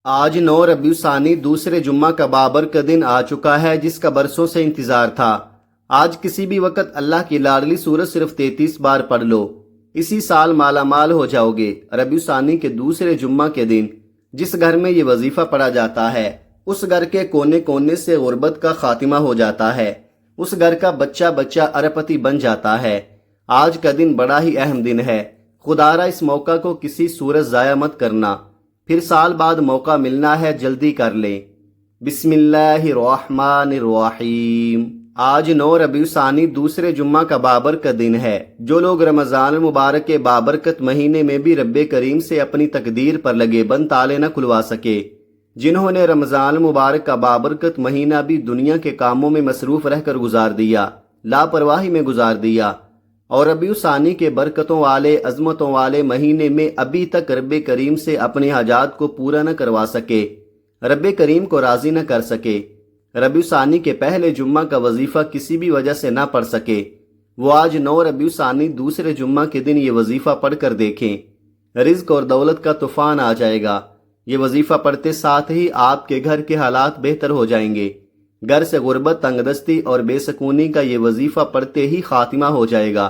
آج 9 ربیع ثانی دوسرے جمعہ کا بابرکت دن آ چکا ہے جس کا برسوں سے انتظار تھا۔ آج کسی بھی وقت اللہ کی لاڈلی سورت صرف 33 بار پڑھ لو، اسی سال مالا مال ہو جاؤ گے۔ ربیع ثانی کے دوسرے جمعہ کے دن جس گھر میں یہ وظیفہ پڑھا جاتا ہے اس گھر کے کونے کونے سے غربت کا خاتمہ ہو جاتا ہے، اس گھر کا بچہ بچہ اربپتی بن جاتا ہے۔ آج کا دن بڑا ہی اہم دن ہے، خدارا اس موقع کو کسی صورت ضائع مت کرنا، پھر سال بعد موقع ملنا ہے، جلدی کر لیں۔ بسم اللہ الرحمن الرحیم۔ آج 9 ربیع ثانی دوسرے جمعہ کا بابرکت دن ہے۔ جو لوگ رمضان المبارک کے بابرکت مہینے میں بھی رب کریم سے اپنی تقدیر پر لگے بند تالے نہ کھلوا سکے، جنہوں نے رمضان المبارک کا بابرکت مہینہ بھی دنیا کے کاموں میں مصروف رہ کر گزار دیا، لاپرواہی میں گزار دیا، اور ربیع ثانی کے برکتوں والے عظمتوں والے مہینے میں ابھی تک رب کریم سے اپنے حاجات کو پورا نہ کروا سکے، رب کریم کو راضی نہ کر سکے، ربیع ثانی کے پہلے جمعہ کا وظیفہ کسی بھی وجہ سے نہ پڑھ سکے، وہ آج 9 ربیع ثانی دوسرے جمعہ کے دن یہ وظیفہ پڑھ کر دیکھیں، رزق اور دولت کا طوفان آ جائے گا۔ یہ وظیفہ پڑھتے ساتھ ہی آپ کے گھر کے حالات بہتر ہو جائیں گے، گھر سے غربت، تنگ دستی اور بے سکونی کا یہ وظیفہ پڑھتے ہی خاتمہ ہو جائے گا۔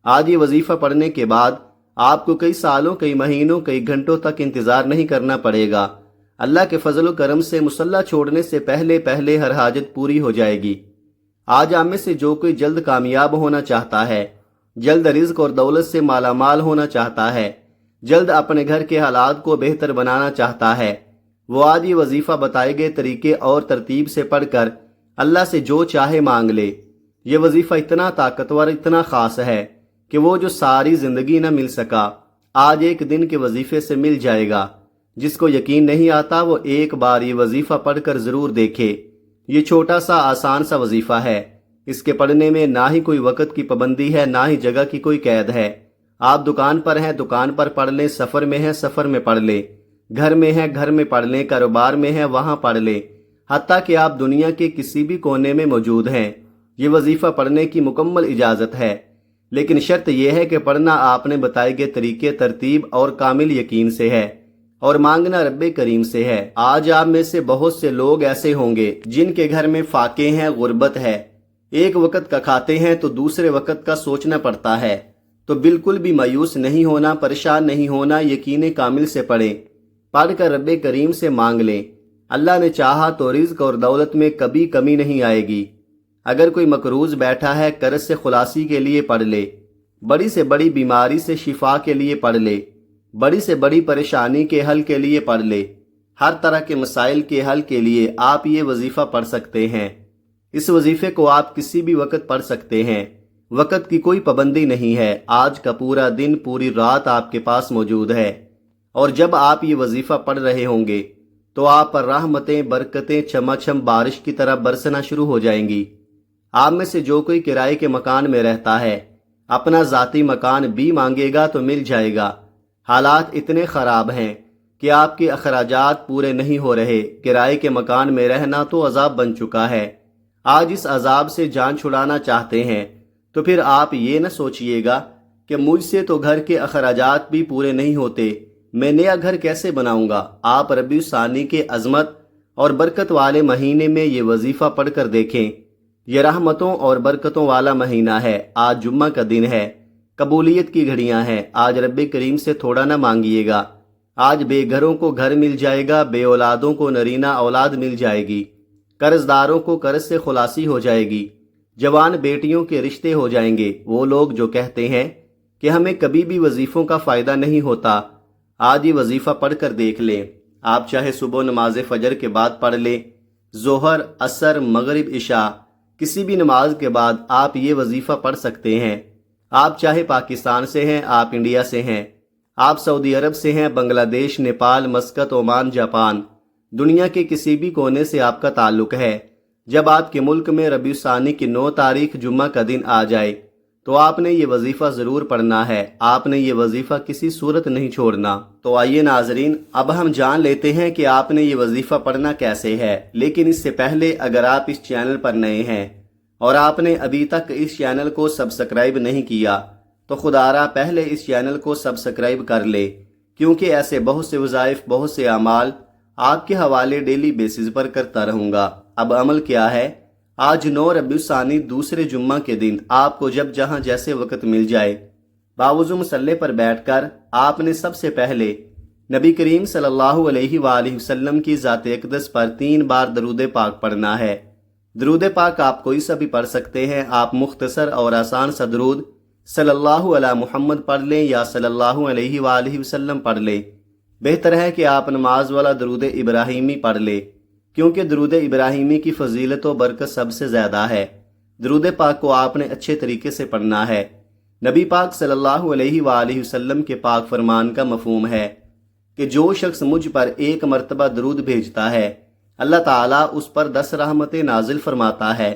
آج یہ وظیفہ پڑھنے کے بعد آپ کو کئی سالوں، کئی مہینوں، کئی گھنٹوں تک انتظار نہیں کرنا پڑے گا۔ اللہ کے فضل و کرم سے مصلی چھوڑنے سے پہلے پہلے ہر حاجت پوری ہو جائے گی۔ آج آپ میں سے جو کوئی جلد کامیاب ہونا چاہتا ہے، جلد رزق اور دولت سے مالا مال ہونا چاہتا ہے، جلد اپنے گھر کے حالات کو بہتر بنانا چاہتا ہے، وہ آج یہ وظیفہ بتائے گئے طریقے اور ترتیب سے پڑھ کر اللہ سے جو چاہے مانگ لے۔ یہ وظیفہ اتنا طاقتور، اتنا خاص ہے کہ وہ جو ساری زندگی نہ مل سکا آج ایک دن کے وظیفے سے مل جائے گا۔ جس کو یقین نہیں آتا وہ ایک بار یہ وظیفہ پڑھ کر ضرور دیکھے۔ یہ چھوٹا سا آسان سا وظیفہ ہے، اس کے پڑھنے میں نہ ہی کوئی وقت کی پابندی ہے، نہ ہی جگہ کی کوئی قید ہے۔ آپ دکان پر ہیں، دکان پر پڑھ لیں، سفر میں ہیں، سفر میں پڑھ لیں، گھر میں ہیں، گھر میں پڑھ لیں، کاروبار میں ہیں، وہاں پڑھ لیں، حتیٰ کہ آپ دنیا کے کسی بھی کونے میں موجود ہیں، یہ وظیفہ پڑھنے کی مکمل اجازت ہے۔ لیکن شرط یہ ہے کہ پڑھنا آپ نے بتائے گئے طریقے، ترتیب اور کامل یقین سے ہے، اور مانگنا رب کریم سے ہے۔ آج آپ میں سے بہت سے لوگ ایسے ہوں گے جن کے گھر میں فاقے ہیں، غربت ہے، ایک وقت کا کھاتے ہیں تو دوسرے وقت کا سوچنا پڑتا ہے، تو بالکل بھی مایوس نہیں ہونا، پریشان نہیں ہونا، یقین کامل سے پڑھیں، پڑھ کر رب کریم سے مانگ لیں۔ اللہ نے چاہا تو رزق اور دولت میں کبھی کمی نہیں آئے گی۔ اگر کوئی مقروض بیٹھا ہے، قرض سے خلاصی کے لیے پڑھ لے، بڑی سے بڑی بیماری سے شفا کے لیے پڑھ لے، بڑی سے بڑی پریشانی کے حل کے لیے پڑھ لے، ہر طرح کے مسائل کے حل کے لیے آپ یہ وظیفہ پڑھ سکتے ہیں۔ اس وظیفے کو آپ کسی بھی وقت پڑھ سکتے ہیں، وقت کی کوئی پابندی نہیں ہے۔ آج کا پورا دن، پوری رات آپ کے پاس موجود ہے، اور جب آپ یہ وظیفہ پڑھ رہے ہوں گے تو آپ پر رحمتیں، برکتیں چھما بارش کی طرح برسنا شروع ہو جائیں گی۔ آپ میں سے جو کوئی کرائے کے مکان میں رہتا ہے، اپنا ذاتی مکان بھی مانگے گا تو مل جائے گا۔ حالات اتنے خراب ہیں کہ آپ کے اخراجات پورے نہیں ہو رہے، کرائے کے مکان میں رہنا تو عذاب بن چکا ہے۔ آج اس عذاب سے جان چھڑانا چاہتے ہیں تو پھر آپ یہ نہ سوچئے گا کہ مجھ سے تو گھر کے اخراجات بھی پورے نہیں ہوتے، میں نیا گھر کیسے بناؤں گا۔ آپ ربیع ثانی کے عظمت اور برکت والے مہینے میں یہ وظیفہ پڑھ کر دیکھیں۔ یہ رحمتوں اور برکتوں والا مہینہ ہے۔ آج جمعہ کا دن ہے، قبولیت کی گھڑیاں ہیں۔ آج رب کریم سے تھوڑا نہ مانگیے گا۔ آج بے گھروں کو گھر مل جائے گا، بے اولادوں کو نرینہ اولاد مل جائے گی، قرض داروں کو قرض سے خلاصی ہو جائے گی، جوان بیٹیوں کے رشتے ہو جائیں گے۔ وہ لوگ جو کہتے ہیں کہ ہمیں کبھی بھی وظیفوں کا فائدہ نہیں ہوتا، آج یہ وظیفہ پڑھ کر دیکھ لیں۔ آپ چاہے صبح نماز فجر کے بعد پڑھ لیں، ظہر، عصر، مغرب، عشاء، کسی بھی نماز کے بعد آپ یہ وظیفہ پڑھ سکتے ہیں۔ آپ چاہے پاکستان سے ہیں، آپ انڈیا سے ہیں، آپ سعودی عرب سے ہیں، بنگلہ دیش، نیپال، مسقط، عمان، جاپان، دنیا کے کسی بھی کونے سے آپ کا تعلق ہے، جب آپ کے ملک میں ربیع ثانی کی 9 تاریخ جمعہ کا دن آ جائے تو آپ نے یہ وظیفہ ضرور پڑھنا ہے۔ آپ نے یہ وظیفہ کسی صورت نہیں چھوڑنا۔ تو آئیے ناظرین، اب ہم جان لیتے ہیں کہ آپ نے یہ وظیفہ پڑھنا کیسے ہے۔ لیکن اس سے پہلے اگر آپ اس چینل پر نئے ہیں اور آپ نے ابھی تک اس چینل کو سبسکرائب نہیں کیا تو خدارا پہلے اس چینل کو سبسکرائب کر لے، کیونکہ ایسے بہت سے وظائف، بہت سے اعمال آپ کے حوالے ڈیلی بیسز پر کرتا رہوں گا۔ اب عمل کیا ہے؟ آج 9 ربیع الثانی دوسرے جمعہ کے دن آپ کو جب جہاں جیسے وقت مل جائے، باوضو مصلی پر بیٹھ کر آپ نے سب سے پہلے نبی کریم صلی اللہ علیہ وآلہ وسلم کی ذات اقدس پر 3 بار درود پاک پڑھنا ہے۔ درود پاک آپ کوئی سا بھی پڑھ سکتے ہیں۔ آپ مختصر اور آسان سا درود صلی اللہ علی محمد پڑھ لیں یا صلی اللہ علیہ وآلہ وسلم پڑھ لیں۔ بہتر ہے کہ آپ نماز والا درود ابراہیمی پڑھ لیں، کیونکہ درود ابراہیمی کی فضیلت و برکت سب سے زیادہ ہے۔ درود پاک کو آپ نے اچھے طریقے سے پڑھنا ہے۔ نبی پاک صلی اللہ علیہ وآلہ وسلم کے پاک فرمان کا مفہوم ہے کہ جو شخص مجھ پر 1 مرتبہ درود بھیجتا ہے، اللہ تعالیٰ اس پر 10 رحمتیں نازل فرماتا ہے،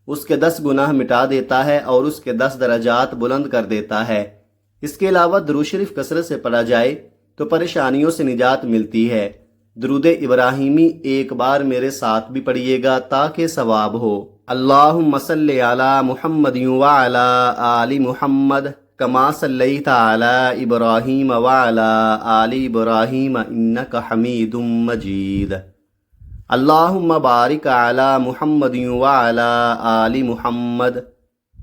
اس کے 10 گناہ مٹا دیتا ہے اور اس کے 10 درجات بلند کر دیتا ہے۔ اس کے علاوہ درود شریف کثرت سے پڑھا جائے تو پریشانیوں سے نجات ملتی ہے۔ درود ابراہیمی ایک بار میرے ساتھ بھی پڑھیے گا تاکہ ثواب ہو۔ اللہم صلی علی محمد وعلی آل محمد کما صلیت علی ابراہیم وعلی آل ابراہیم انک حمید مجید۔ اللہم بارک علی محمد وعلی آل محمد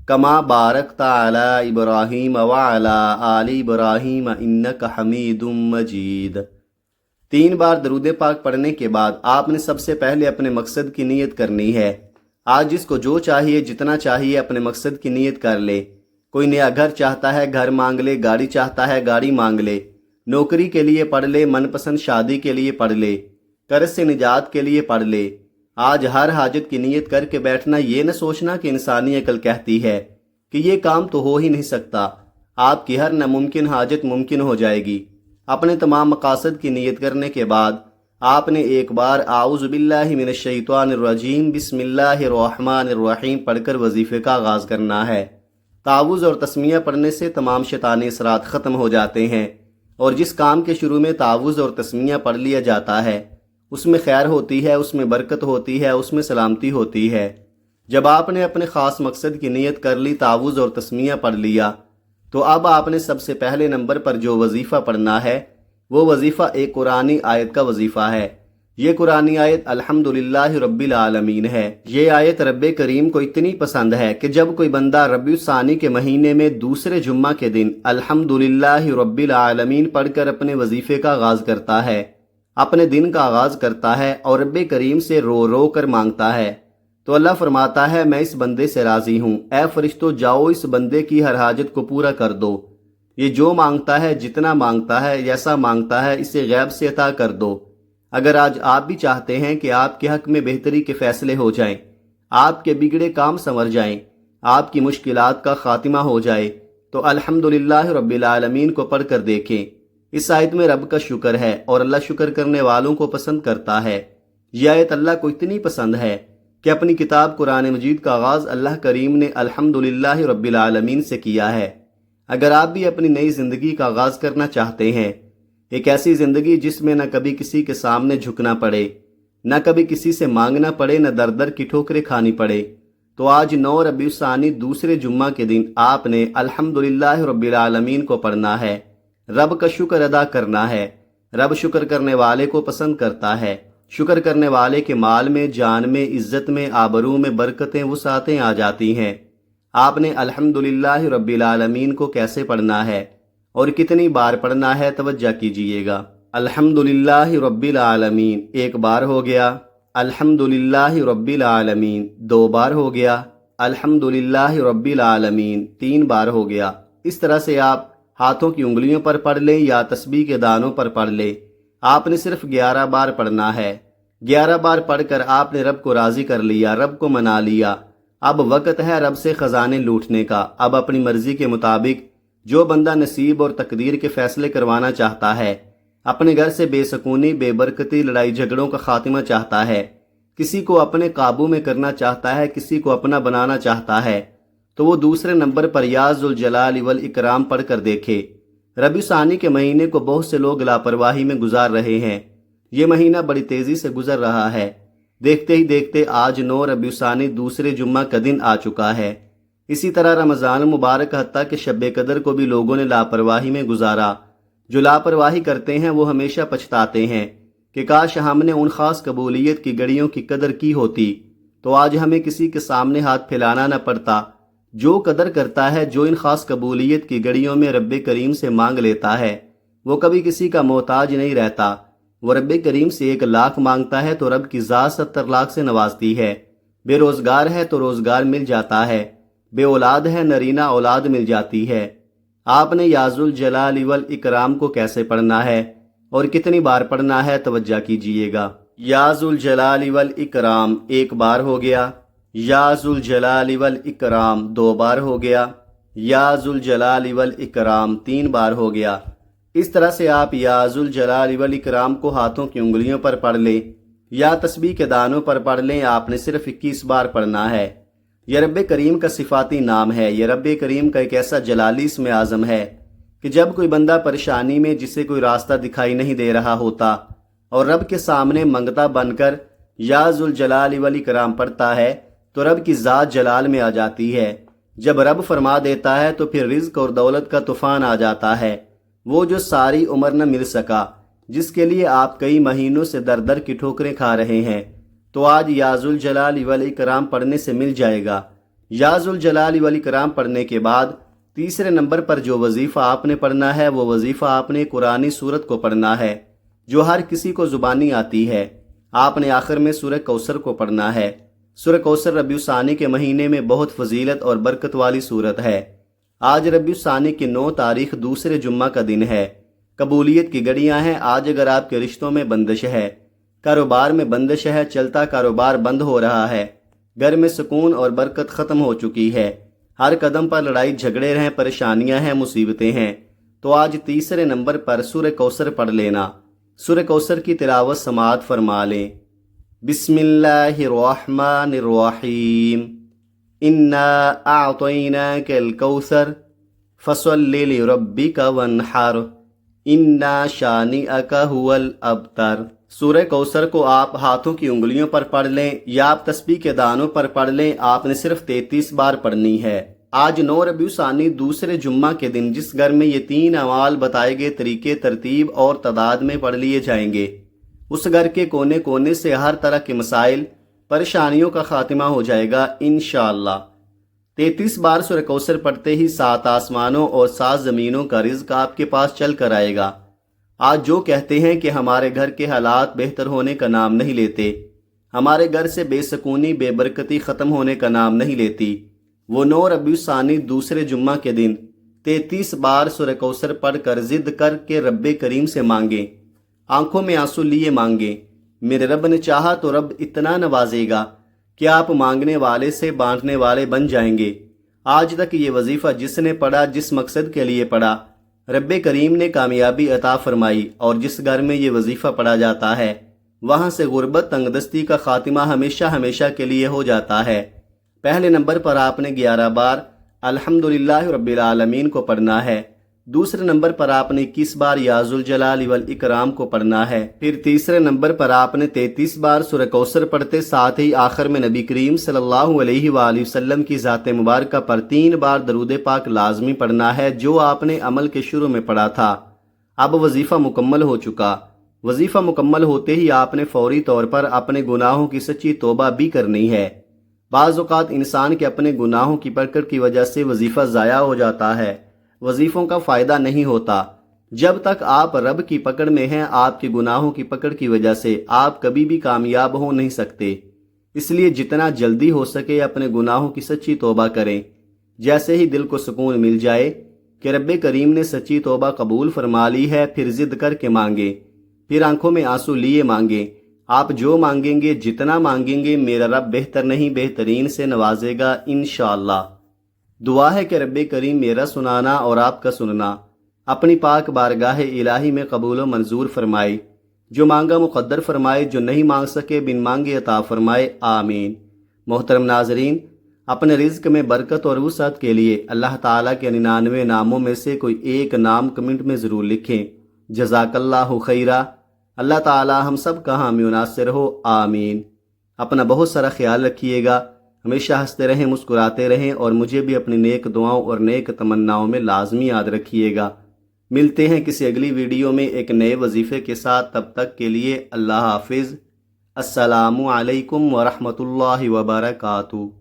کما بارکت علی ابراہیم وعلی آل ابراہیم انک حمید مجید۔ 3 بار درود پاک پڑھنے کے بعد آپ نے سب سے پہلے اپنے مقصد کی نیت کرنی ہے۔ آج جس کو جو چاہیے جتنا چاہیے اپنے مقصد کی نیت کر لے۔ کوئی نیا گھر چاہتا ہے گھر مانگ لے، گاڑی چاہتا ہے گاڑی مانگ لے، نوکری کے لیے پڑھ لے، من پسند شادی کے لیے پڑھ لے، قرض سے نجات کے لیے پڑھ لے۔ آج ہر حاجت کی نیت کر کے بیٹھنا، یہ نہ سوچنا کہ انسانی عقل کہتی ہے کہ یہ کام تو ہو ہی نہیں سکتا۔ آپ کی ہر ناممکن حاجت ممکن ہو جائے گی۔ اپنے تمام مقاصد کی نیت کرنے کے بعد آپ نے ایک بار اعوذ باللہ من الشیطان الرجیم بسم اللہ الرحمن الرحیم پڑھ کر وظیفے کا آغاز کرنا ہے۔ تعوذ اور تسمیہ پڑھنے سے تمام شیطانی اثرات ختم ہو جاتے ہیں، اور جس کام کے شروع میں تعوذ اور تسمیہ پڑھ لیا جاتا ہے اس میں خیر ہوتی ہے، اس میں برکت ہوتی ہے، اس میں سلامتی ہوتی ہے۔ جب آپ نے اپنے خاص مقصد کی نیت کر لی، تعوذ اور تسمیہ پڑھ لیا، تو اب آپ نے سب سے پہلے نمبر پر جو وظیفہ پڑھنا ہے وہ وظیفہ ایک قرآنی آیت کا وظیفہ ہے۔ یہ قرآنی آیت الحمدللہ رب العالمین ہے۔ یہ آیت رب کریم کو اتنی پسند ہے کہ جب کوئی بندہ ربیع الثانی کے مہینے میں دوسرے جمعہ کے دن الحمدللہ رب العالمین پڑھ کر اپنے وظیفے کا آغاز کرتا ہے، اپنے دن کا آغاز کرتا ہے اور رب کریم سے رو رو کر مانگتا ہے، تو اللہ فرماتا ہے میں اس بندے سے راضی ہوں، اے فرشتو جاؤ اس بندے کی ہر حاجت کو پورا کر دو۔ یہ جو مانگتا ہے، جتنا مانگتا ہے، جیسا مانگتا ہے، اسے غیب سے عطا کر دو۔ اگر آج آپ بھی چاہتے ہیں کہ آپ کے حق میں بہتری کے فیصلے ہو جائیں، آپ کے بگڑے کام سنور جائیں، آپ کی مشکلات کا خاتمہ ہو جائے، تو الحمدللہ رب العالمین کو پڑھ کر دیکھیں۔ اس آیت میں رب کا شکر ہے اور اللہ شکر کرنے والوں کو پسند کرتا ہے۔ یہ آیت اللہ کو اتنی پسند ہے کہ اپنی کتاب قرآن مجید کا آغاز اللہ کریم نے الحمدللہ رب العالمین سے کیا ہے۔ اگر آپ بھی اپنی نئی زندگی کا آغاز کرنا چاہتے ہیں، ایک ایسی زندگی جس میں نہ کبھی کسی کے سامنے جھکنا پڑے، نہ کبھی کسی سے مانگنا پڑے، نہ در در کی ٹھوکریں کھانی پڑے، تو آج 9 ربیع الثانی دوسرے جمعہ کے دن آپ نے الحمدللہ رب العالمین کو پڑھنا ہے، رب کا شکر ادا کرنا ہے۔ رب شکر کرنے والے کو پسند کرتا ہے۔ شکر کرنے والے کے مال میں، جان میں، عزت میں، آبرو میں برکتیں، وسعتیں آ جاتی ہیں۔ آپ نے الحمدللہ رب العالمین کو کیسے پڑھنا ہے اور کتنی بار پڑھنا ہے، توجہ کیجئے گا۔ الحمدللہ رب العالمین 1 بار ہو گیا، الحمدللہ رب العالمین 2 بار ہو گیا، الحمدللہ رب العالمین 3 بار ہو گیا۔ اس طرح سے آپ ہاتھوں کی انگلیوں پر پڑھ لیں یا تسبیح کے دانوں پر پڑھ لیں۔ آپ نے صرف 11 بار پڑھنا ہے۔ 11 بار پڑھ کر آپ نے رب کو راضی کر لیا، رب کو منا لیا۔ اب وقت ہے رب سے خزانے لوٹنے کا۔ اب اپنی مرضی کے مطابق جو بندہ نصیب اور تقدیر کے فیصلے کروانا چاہتا ہے، اپنے گھر سے بے سکونی، بے برکتی، لڑائی جھگڑوں کا خاتمہ چاہتا ہے، کسی کو اپنے قابو میں کرنا چاہتا ہے، کسی کو اپنا بنانا چاہتا ہے، تو وہ دوسرے نمبر پر یا ذوالجلال والاکرام پڑھ کر دیکھے۔ ربیع الثانی کے مہینے کو بہت سے لوگ لاپرواہی میں گزار رہے ہیں۔ یہ مہینہ بڑی تیزی سے گزر رہا ہے۔ دیکھتے ہی دیکھتے آج 9 ربیع الثانی دوسرے جمعہ کا دن آ چکا ہے۔ اسی طرح رمضان المبارک حتیٰ کہ شب قدر کو بھی لوگوں نے لاپرواہی میں گزارا۔ جو لاپرواہی کرتے ہیں وہ ہمیشہ پچھتاتے ہیں۔ کہ کاش ہم نے ان خاص قبولیت کی گھڑیوں کی قدر کی ہوتی تو آج ہمیں کسی کے سامنے ہاتھ پھیلانا نہ پڑتا۔ جو قدر کرتا ہے، جو ان خاص قبولیت کی گھڑیوں میں رب کریم سے مانگ لیتا ہے، وہ کبھی کسی کا محتاج نہیں رہتا۔ وہ رب کریم سے 1,00,000 مانگتا ہے تو رب کی ذات 70 لاکھ سے نوازتی ہے۔ بے روزگار ہے تو روزگار مل جاتا ہے، بے اولاد ہے نرینہ اولاد مل جاتی ہے۔ آپ نے یا ذوالجلال والاکرام کو کیسے پڑھنا ہے اور کتنی بار پڑھنا ہے، توجہ کیجئے گا۔ یا ذوالجلال والاکرام 1 بار ہو گیا، یا ذوالجلال والاکرام 2 بار ہو گیا، یا ذوالجلال والاکرام 3 بار ہو گیا۔ اس طرح سے آپ یا ذوالجلال والاکرام کو ہاتھوں کی انگلیوں پر پڑھ لیں یا تسبیح کے دانوں پر پڑھ لیں، آپ نے صرف 21 بار پڑھنا ہے۔ یہ رب کریم کا صفاتی نام ہے، یہ رب کریم کا ایک ایسا جلالی اسم اعظم ہے کہ جب کوئی بندہ پریشانی میں، جسے کوئی راستہ دکھائی نہیں دے رہا ہوتا، اور رب کے سامنے منگتا بن کر یا ذوالجلال والاکرام پڑھتا ہے تو رب کی ذات جلال میں آ جاتی ہے۔ جب رب فرما دیتا ہے تو پھر رزق اور دولت کا طوفان آ جاتا ہے، وہ جو ساری عمر نہ مل سکا، جس کے لیے آپ کئی مہینوں سے در در کی ٹھوکریں کھا رہے ہیں، تو آج یا ذوالجلال والاکرام پڑھنے سے مل جائے گا۔ یا ذوالجلال والاکرام پڑھنے کے بعد تیسرے نمبر پر جو وظیفہ آپ نے پڑھنا ہے، وہ وظیفہ آپ نے قرآنی سورت کو پڑھنا ہے جو ہر کسی کو زبانی آتی ہے۔ آپ نے آخر میں سورہ کوثر کو پڑھنا ہے۔ سورہ کوثر ربیع الثانی کے مہینے میں بہت فضیلت اور برکت والی سورت ہے۔ آج ربیع الثانی کی 9 تاریخ دوسرے جمعہ کا دن ہے۔ قبولیت کی گھڑیاں ہیں۔ آج اگر آپ کے رشتوں میں بندش ہے، کاروبار میں بندش ہے، چلتا کاروبار بند ہو رہا ہے، گھر میں سکون اور برکت ختم ہو چکی ہے، ہر قدم پر لڑائی جھگڑے ہیں، پریشانیاں ہیں، مصیبتیں ہیں، تو آج تیسرے نمبر پر سورہ کوثر پڑھ لینا۔ سورہ کوثر کی تلاوت سماعت فرما لیں۔ بسم اللہ الرحمن الرحیم، انا اعطیناک الکوثر فصل لربک وانحر انا شانئک ھو الابتر۔ سورہ کوثر کو آپ ہاتھوں کی انگلیوں پر پڑھ لیں یا آپ تسبیح کے دانوں پر پڑھ لیں، آپ نے صرف 33 بار پڑھنی ہے۔ آج 9 ربیع الثانی دوسرے جمعہ کے دن جس گھر میں یہ 3 اعمال بتائے گئے طریقے ترتیب اور تعداد میں پڑھ لیے جائیں گے، اس گھر کے کونے کونے سے ہر طرح کے مسائل، پریشانیوں کا خاتمہ ہو جائے گا انشاءاللہ۔ 33 بار سورہ کوثر پڑھتے ہی 7 آسمانوں اور 7 زمینوں کا رزق آپ کے پاس چل کر آئے گا۔ آج جو کہتے ہیں کہ ہمارے گھر کے حالات بہتر ہونے کا نام نہیں لیتے، ہمارے گھر سے بے سکونی بے برکتی ختم ہونے کا نام نہیں لیتی، وہ 9 ربیع الثانی دوسرے جمعہ کے دن 33 بار سورہ کوثر پڑھ کر ضد کر کے رب کریم سے مانگیں، آنکھوں میں آنسو لیے مانگیں۔ میرے رب نے چاہا تو رب اتنا نوازے گا کہ آپ مانگنے والے سے بانٹنے والے بن جائیں گے۔ آج تک یہ وظیفہ جس نے پڑھا، جس مقصد کے لیے پڑھا، رب کریم نے کامیابی عطا فرمائی، اور جس گھر میں یہ وظیفہ پڑھا جاتا ہے وہاں سے غربت تنگ دستی کا خاتمہ ہمیشہ ہمیشہ کے لیے ہو جاتا ہے۔ پہلے نمبر پر آپ نے 11 بار الحمدللہ رب العالمین کو پڑھنا ہے۔ دوسرے نمبر پر آپ نے 21 بار یا ذوالجلال والاکرام کو پڑھنا ہے۔ پھر تیسرے نمبر پر آپ نے 33 بار سورہ کوثر پڑھتے، ساتھ ہی آخر میں نبی کریم صلی اللہ علیہ وآلہ وسلم کی ذات مبارکہ پر 3 بار درود پاک لازمی پڑھنا ہے، جو آپ نے عمل کے شروع میں پڑھا تھا۔ اب وظیفہ مکمل ہو چکا۔ وظیفہ مکمل ہوتے ہی آپ نے فوری طور پر اپنے گناہوں کی سچی توبہ بھی کرنی ہے۔ بعض اوقات انسان کے اپنے گناہوں کی پکڑ کی وجہ سے وظیفہ ضائع ہو جاتا ہے، وظیفوں کا فائدہ نہیں ہوتا۔ جب تک آپ رب کی پکڑ میں ہیں، آپ کے گناہوں کی پکڑ کی وجہ سے آپ کبھی بھی کامیاب ہو نہیں سکتے۔ اس لیے جتنا جلدی ہو سکے اپنے گناہوں کی سچی توبہ کریں۔ جیسے ہی دل کو سکون مل جائے کہ رب کریم نے سچی توبہ قبول فرما لی ہے، پھر ضد کر کے مانگیں، پھر آنکھوں میں آنسو لیے مانگیں۔ آپ جو مانگیں گے، جتنا مانگیں گے، میرا رب بہتر نہیں بہترین سے نوازے گا انشاءاللہ۔ دعا ہے کہ رب کریم میرا سنانا اور آپ کا سننا اپنی پاک بارگاہ الہی میں قبول و منظور فرمائے، جو مانگا مقدر فرمائے، جو نہیں مانگ سکے بن مانگے عطا فرمائے، آمین۔ محترم ناظرین، اپنے رزق میں برکت اور وسعت کے لیے اللہ تعالیٰ کے 99 ناموں میں سے کوئی ایک نام کمنٹ میں ضرور لکھیں۔ جزاک اللہ خیرہ۔ اللہ تعالیٰ ہم سب کا حامی و ناصر ہو، آمین۔ اپنا بہت سارا خیال رکھیے گا، ہمیشہ ہنستے رہیں، مسکراتے رہیں، اور مجھے بھی اپنی نیک دعاؤں اور نیک تمناؤں میں لازمی یاد رکھیے گا۔ ملتے ہیں کسی اگلی ویڈیو میں ایک نئے وظیفے کے ساتھ، تب تک کے لیے اللہ حافظ۔ السلام علیکم ورحمۃ اللہ وبرکاتہ۔